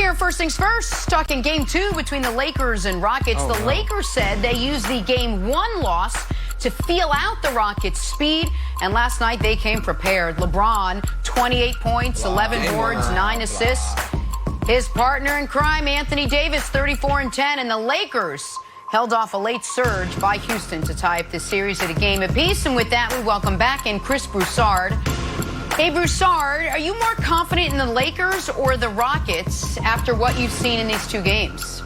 Here, first things first, talking game 2 between the Lakers and Rockets. The Lakers said they used the game 1 loss to feel out the Rockets' speed, and last night they came prepared. LeBron, 28 points, 11 boards, 9 assists. His partner in crime, Anthony Davis, 34 and 10, and the Lakers held off a late surge by Houston to tie up the series at a game apiece. And with that, we welcome back in Chris Broussard. Hey, Broussard, are you more confident in the Lakers or the Rockets after what you've seen in these 2 games?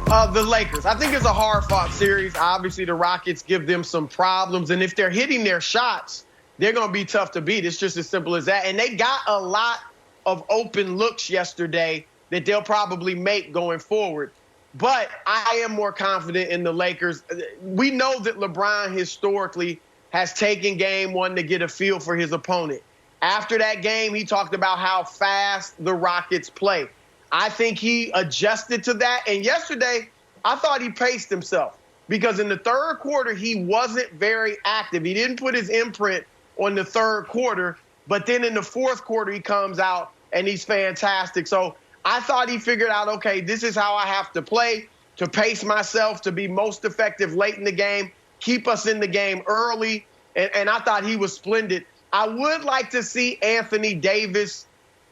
The Lakers. I think it's a hard-fought series. Obviously, the Rockets give them some problems, and if they're hitting their shots, they're going to be tough to beat. It's just as simple as that. And they got a lot of open looks yesterday that they'll probably make going forward. But I am more confident in the Lakers. We know that LeBron historically has taken game 1 to get a feel for his opponent. After that game, he talked about how fast the Rockets play. I think he adjusted to that. And yesterday, I thought he paced himself because in the third quarter, he wasn't very active. He didn't put his imprint on the third quarter. But then in the fourth quarter, he comes out and he's fantastic. So I thought he figured out, okay, this is how I have to play to pace myself, to be most effective late in the game, keep us in the game early, and I thought he was splendid. I would like to see Anthony Davis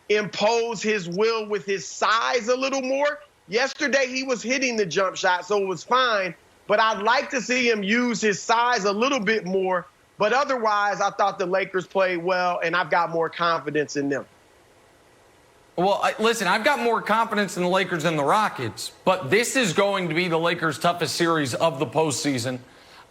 impose his will with his size a little more. Yesterday, he was hitting the jump shot, so it was fine, but I'd like to see him use his size a little bit more. But otherwise, I thought the Lakers played well, and I've got more confidence in them. Well, listen, I've got more confidence in the Lakers than the Rockets, but this is going to be the Lakers' toughest series of the postseason.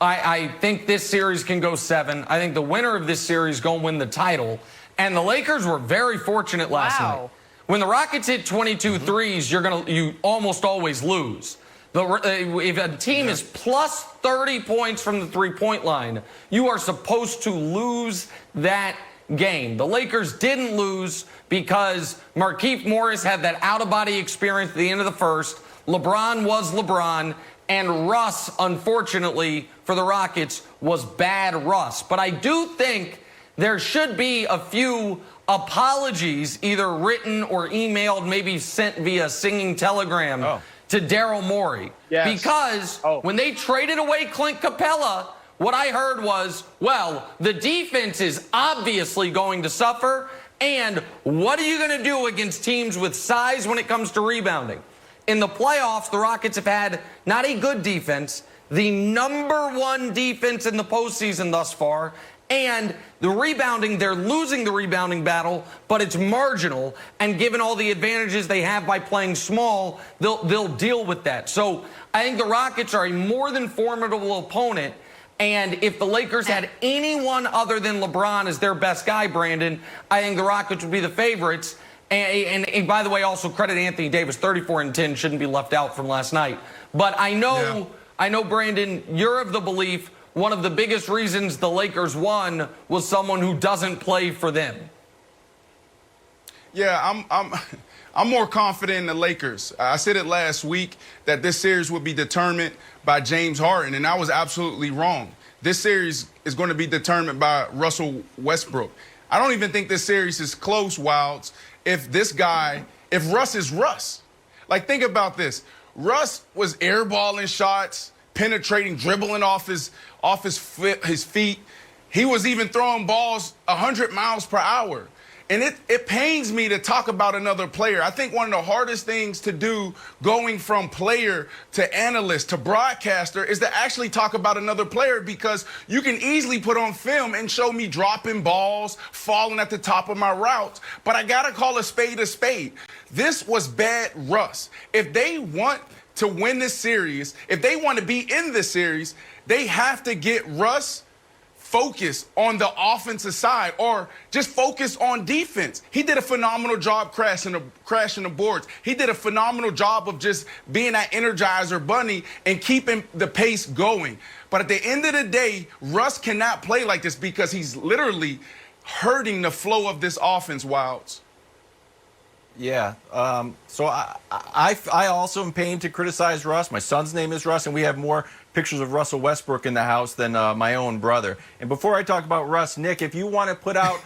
I think this series can go 7. I think the winner of this series is going to win the title. And the Lakers were very fortunate last night. When the Rockets hit 22 threes, you almost always lose. If a team is plus 30 points from the three-point line, you are supposed to lose that game. The Lakers didn't lose because Markieff Morris had that out-of-body experience at the end of the first. LeBron was LeBron. And Russ, unfortunately, for the Rockets, was bad Russ. But I do think there should be a few apologies, either written or emailed, maybe sent via singing telegram to Daryl Morey. Yes. Because when they traded away Clint Capella, what I heard was, well, the defense is obviously going to suffer. And what are you going to do against teams with size when it comes to rebounding? In the playoffs, the Rockets have had not a good defense, the #1 defense in the postseason thus far, and the rebounding, they're losing the rebounding battle, but it's marginal, and given all the advantages they have by playing small, they'll deal with that. So I think the Rockets are a more than formidable opponent, and if the Lakers had anyone other than LeBron as their best guy, Brandon, I think the Rockets would be the favorites. And by the way, also credit Anthony Davis, 34 and 10 shouldn't be left out from last night. But I know, Brandon, you're of the belief one of the biggest reasons the Lakers won was someone who doesn't play for them. Yeah, I'm more confident in the Lakers. I said it last week that this series would be determined by James Harden, and I was absolutely wrong. This series is going to be determined by Russell Westbrook. I don't even think this series is close, Wilds, if Russ is Russ. Like, think about this. Russ was airballing shots, penetrating, dribbling off his feet. He was even throwing balls 100 miles per hour. And it pains me to talk about another player. I think one of the hardest things to do going from player to analyst to broadcaster is to actually talk about another player, because you can easily put on film and show me dropping balls, falling at the top of my routes. But I got to call a spade a spade. This was bad Russ. If they want to win this series, if they want to be in this series, they have to get Russ focus on the offensive side, or just focus on defense. He did a phenomenal job crashing the boards. He did a phenomenal job of just being that Energizer bunny and keeping the pace going. But at the end of the day, Russ cannot play like this because he's literally hurting the flow of this offense, Wilds. Yeah. So I also am pained to criticize Russ. My son's name is Russ, and we have more pictures of Russell Westbrook in the house than my own brother. And before I talk about Russ, Nick, if you want to put out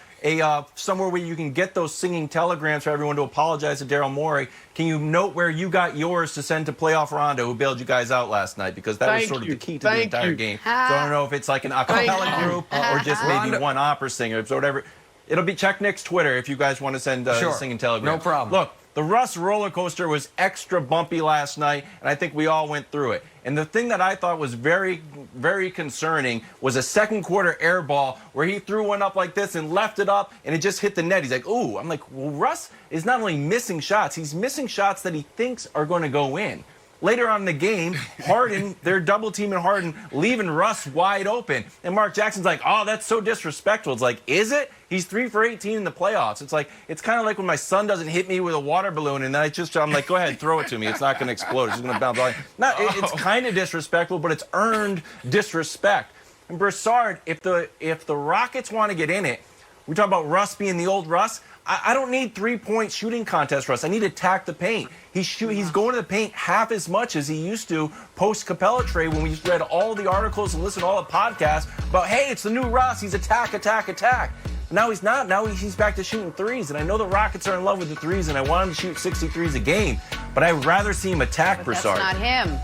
somewhere where you can get those singing telegrams for everyone to apologize to Daryl Morey? Can you note where you got yours to send to Playoff Rondo, who bailed you guys out last night? Because that was sort of the key to the entire game. So I don't know if it's like an a cappella group or just maybe one opera singer, so whatever. It'll be, check Nick's Twitter if you guys want to send singing telegrams. No problem. Look, the Russ roller coaster was extra bumpy last night, and I think we all went through it. And the thing that I thought was very, very concerning was a second quarter air ball where he threw one up like this and left it up, and it just hit the net. He's like, ooh. I'm like, well, Russ is not only missing shots, he's missing shots that he thinks are going to go in. Later on in the game, Harden, they're double teaming Harden, leaving Russ wide open. And Mark Jackson's like, oh, that's so disrespectful. It's like, is it? He's 3 for 18 in the playoffs. It's like, it's kind of like when my son doesn't hit me with a water balloon and then I'm like, go ahead, throw it to me. It's not going to explode. It's just going to bounce off. No, it's kind of disrespectful, but it's earned disrespect. And Broussard, if the Rockets want to get in it, we talk about Russ being the old Russ. I don't need 3-point shooting contest, Russ. I need to attack the paint. He's going to the paint half as much as he used to post-Capella trade when we read all the articles and listened to all the podcasts about, hey, it's the new Russ. He's attack, attack, attack. Now he's not. Now he's back to shooting threes. And I know the Rockets are in love with the threes, and I want him to shoot 63s a game. But I'd rather see him attack Broussard. That's not him.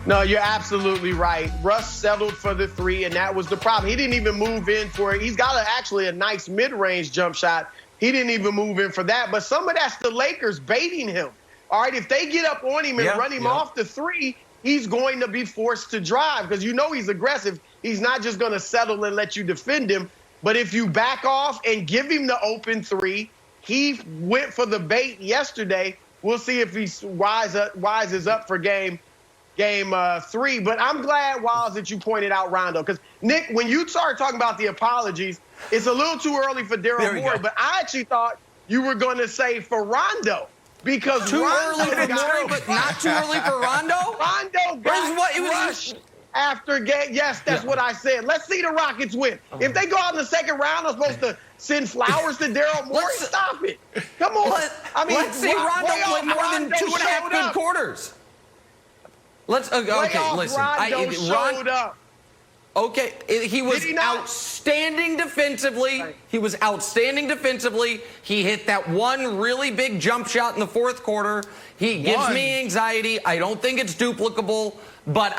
No, you're absolutely right. Russ settled for the 3, and that was the problem. He didn't even move in for it. He's got actually a nice mid-range jump shot. He didn't even move in for that. But some of that's the Lakers baiting him. All right, if they get up on him and run him off the 3, he's going to be forced to drive because you know he's aggressive. He's not just going to settle and let you defend him. But if you back off and give him the open 3, he went for the bait yesterday. We'll see if he wises up for game 3. But I'm glad, Wiles, that you pointed out Rondo. Because, Nick, when you started talking about the apologies, it's a little too early for Daryl Morey. But I actually thought you were going to say for Rondo. Because too Rondo early for Morey, but not too early for Rondo? Rondo got crushed after game. Yes, that's what I said. Let's see the Rockets win. If they go out in the second round, I'm supposed to send flowers to Daryl Morey. Stop it. Come on. Let's see Rondo play more than 2.5 good quarters. Okay, listen. Rondo showed up. Okay, he was outstanding defensively. He was outstanding defensively. He hit that one really big jump shot in the fourth quarter. He gives me anxiety. I don't think it's duplicable, but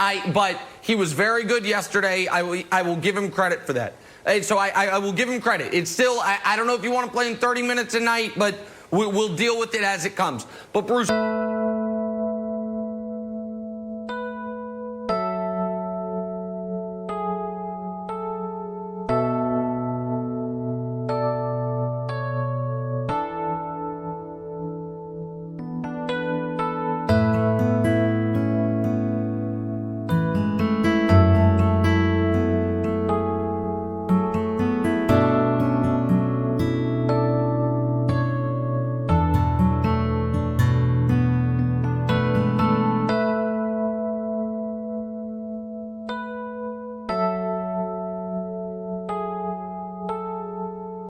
he was very good yesterday. I will give him credit for that. So I will give him credit. It's still, I don't know if you want to play in 30 minutes a night, but we'll deal with it as it comes. But Bruce...